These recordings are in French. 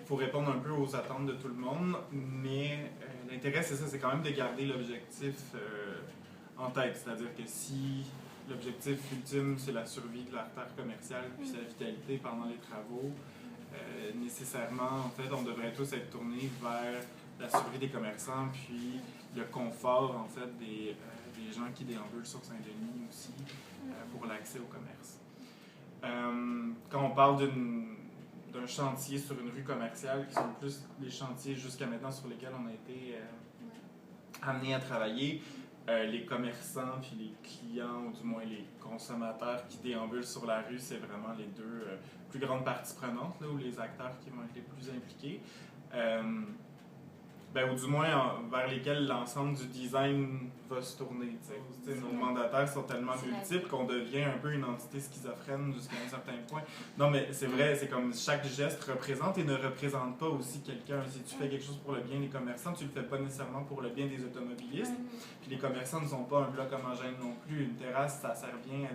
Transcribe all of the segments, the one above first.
faut répondre un peu aux attentes de tout le monde, mais l'intérêt, c'est ça, c'est quand même de garder l'objectif en tête. C'est-à-dire que si l'objectif ultime, c'est la survie de l'artère commerciale puis sa vitalité pendant les travaux, nécessairement, en fait, on devrait tous être tournés vers la survie des commerçants puis le confort, en fait, des gens qui déambulent sur Saint-Denis aussi pour l'accès au commerce. Quand on parle d'un chantier sur une rue commerciale, qui sont plus les chantiers jusqu'à maintenant sur lesquels on a été amenés à travailler, les commerçants puis les clients, ou du moins les consommateurs qui déambulent sur la rue, c'est vraiment les deux plus grandes parties prenantes, là, ou les acteurs qui vont être les plus impliqués. Ou du moins vers lesquels l'ensemble du design va se tourner. Nos mandataires sont tellement multiples qu'on devient un peu une entité schizophrène jusqu'à un certain point. Non, mais c'est vrai, c'est comme chaque geste représente et ne représente pas aussi quelqu'un. Si tu fais quelque chose pour le bien des commerçants, tu le fais pas nécessairement pour le bien des automobilistes. Puis les commerçants ne sont pas un bloc homogène non plus. Une terrasse, ça sert bien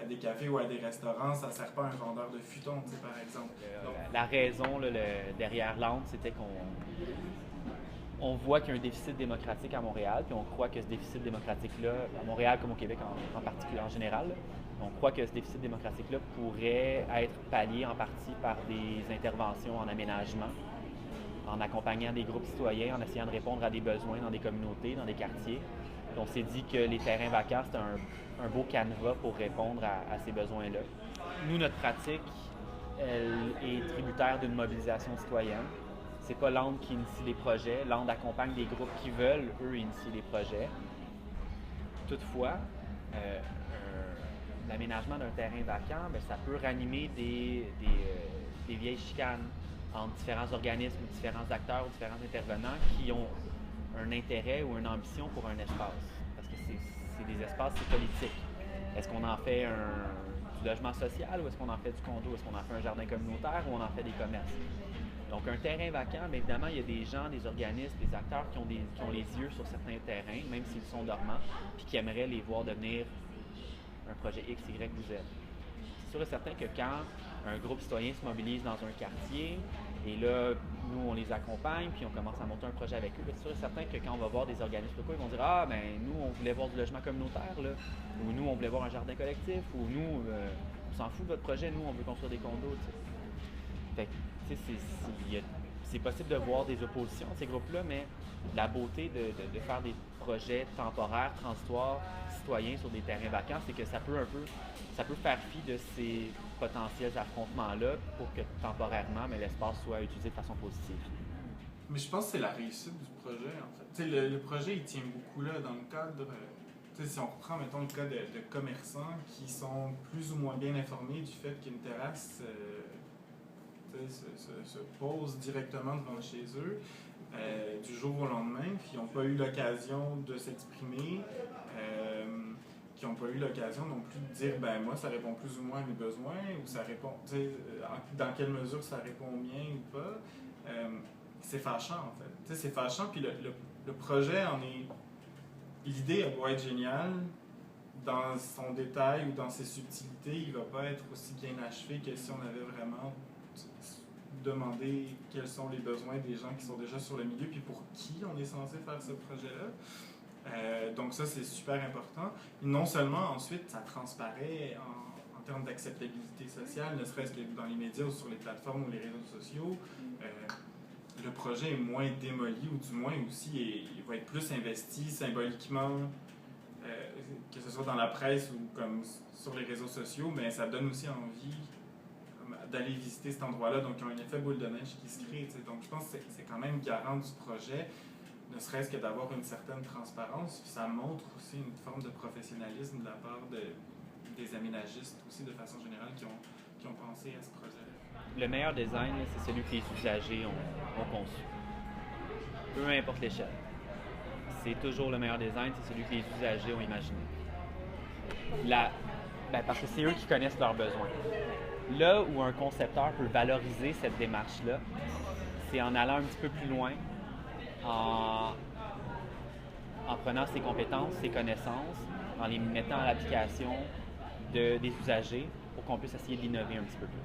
à des cafés ou à des restaurants, ça ne sert pas à un vendeur de futons, par exemple. Donc, la raison derrière l'angle, c'était on voit qu'il y a un déficit démocratique à Montréal, puis on croit que ce déficit démocratique-là, à Montréal comme au Québec en particulier, en général, on croit que ce déficit démocratique-là pourrait être pallié en partie par des interventions en aménagement, en accompagnant des groupes citoyens, en essayant de répondre à des besoins dans des communautés, dans des quartiers. Puis on s'est dit que les terrains vacants, c'était un beau canevas pour répondre à ces besoins-là. Nous, notre pratique, elle est tributaire d'une mobilisation citoyenne. C'est pas l'ANDE qui initie les projets. L'ANDE accompagne des groupes qui veulent, eux, initier les projets. Toutefois, l'aménagement d'un terrain vacant, bien, ça peut ranimer des vieilles chicanes entre différents organismes, différents acteurs ou différents intervenants qui ont un intérêt ou une ambition pour un espace. Parce que c'est des espaces, c'est politique. Est-ce qu'on en fait du logement social ou est-ce qu'on en fait du condo? Est-ce qu'on en fait un jardin communautaire ou on en fait des commerces? Donc, un terrain vacant, bien évidemment, il y a des gens, des organismes, des acteurs qui ont les yeux sur certains terrains, même s'ils sont dormants, puis qui aimeraient les voir devenir un projet X, Y ou Z. C'est sûr et certain que quand un groupe citoyen se mobilise dans un quartier, et là, nous, on les accompagne, puis on commence à monter un projet avec eux, bien, c'est sûr et certain que quand on va voir des organismes locaux, ils vont dire « Ah, ben nous, on voulait voir du logement communautaire, là, ou nous, on voulait voir un jardin collectif, ou nous, on s'en fout de votre projet, nous, on veut construire des condos. » Fait que, c'est possible de voir des oppositions de ces groupes-là, mais la beauté de faire des projets temporaires, transitoires, citoyens sur des terrains vacants, c'est que ça peut faire fi de ces potentiels affrontements-là pour que temporairement, mais l'espace soit utilisé de façon positive. Mais je pense que c'est la réussite du projet, en fait. Le projet, il tient beaucoup là dans le cadre. Si on reprend, mettons, le cas de commerçants qui sont plus ou moins bien informés du fait qu'une terrasse se pose directement devant chez eux du jour au lendemain, qui n'ont pas eu l'occasion de s'exprimer, qui n'ont pas eu l'occasion non plus de dire ben moi ça répond plus ou moins à mes besoins, ou ça répond, dans quelle mesure ça répond au mien ou pas. C'est fâchant en fait. C'est fâchant, puis le projet en est. L'idée a beau être géniale, dans son détail ou dans ses subtilités, il ne va pas être aussi bien achevé que si on avait vraiment demander quels sont les besoins des gens qui sont déjà sur le milieu, puis pour qui on est censé faire ce projet-là. Donc ça, c'est super important. Et non seulement, ensuite, ça transparaît en termes d'acceptabilité sociale, ne serait-ce que dans les médias ou sur les plateformes ou les réseaux sociaux. Le projet est moins démoli, ou du moins aussi, il va être plus investi symboliquement, que ce soit dans la presse ou comme sur les réseaux sociaux, mais ça donne aussi envie d'aller visiter cet endroit-là, donc il y a un effet boule de neige qui se crée. Donc je pense que c'est quand même garant du projet, ne serait-ce que d'avoir une certaine transparence, puis ça montre aussi une forme de professionnalisme de la part des aménagistes aussi, de façon générale, qui ont pensé à ce projet-là. Le meilleur design, c'est celui que les usagers ont conçu. Peu importe l'échelle. C'est toujours le meilleur design, c'est celui que les usagers ont imaginé. Parce que c'est eux qui connaissent leurs besoins. Là où un concepteur peut valoriser cette démarche-là, c'est en allant un petit peu plus loin, en prenant ses compétences, ses connaissances, en les mettant à l'application des usagers pour qu'on puisse essayer de l'innover un petit peu plus.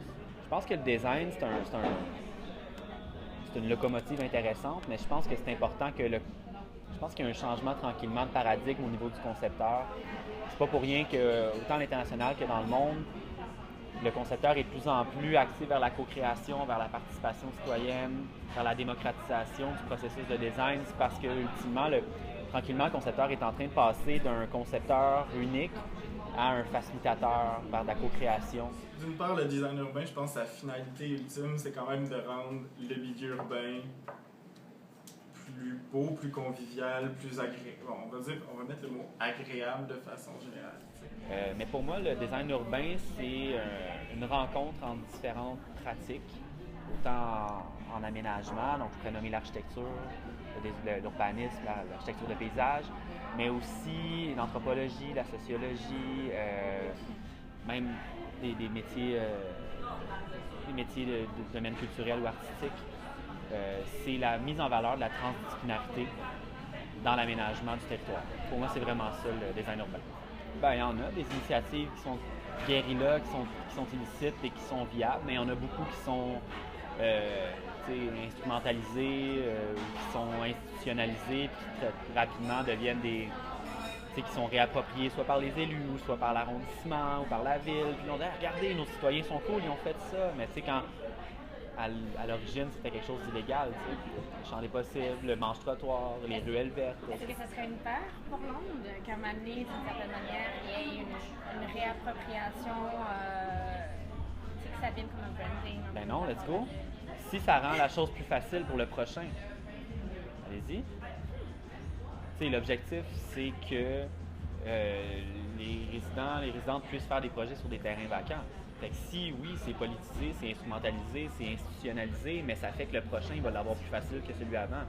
Je pense que le design, c'est une locomotive intéressante, mais je pense que c'est important que je pense qu'il y a un changement tranquillement de paradigme au niveau du concepteur. C'est pas pour rien que, autant à l'international que dans le monde, le concepteur est de plus en plus axé vers la co-création, vers la participation citoyenne, vers la démocratisation du processus de design. C'est parce que, ultimement, tranquillement, le concepteur est en train de passer d'un concepteur unique à un facilitateur vers la co-création. D'une part, le design urbain, je pense que sa finalité ultime, c'est quand même de rendre le milieu urbain plus beau, plus convivial, plus agréable. Bon, on va mettre le mot agréable de façon générale. Mais pour moi, le design urbain, c'est une rencontre entre différentes pratiques, autant en aménagement, donc je pourrais nommer l'architecture, l'urbanisme, l'architecture de paysage, mais aussi l'anthropologie, la sociologie, même des métiers, de domaine culturel ou artistique. C'est la mise en valeur de la transdisciplinarité dans l'aménagement du territoire. Pour moi, c'est vraiment ça, le design urbain. Ben, il y en a des initiatives qui sont guérilla, qui sont illicites et qui sont viables, mais il y en a beaucoup qui sont instrumentalisées, qui sont institutionnalisées, puis qui rapidement deviennent qui sont réappropriées soit par les élus, soit par l'arrondissement, ou par la ville. Puis on dit, regardez, nos citoyens sont cool, ils ont fait ça. Mais tu sais, quand à l'origine, c'était quelque chose d'illégal. Le champ des possibles, le manche-trottoir, les ruelles vertes. Est-ce que ça serait une peur pour Londres qu'à un moment donné, d'une certaine manière, il y ait une réappropriation, que ça vienne comme un branding? Ben non, let's go. Si ça rend la chose plus facile pour le prochain, allez-y. L'objectif, c'est que les résidentes puissent faire des projets sur des terrains vacants. Fait que si, oui, c'est politisé, c'est instrumentalisé, c'est institutionnalisé, mais ça fait que le prochain, il va l'avoir plus facile que celui avant.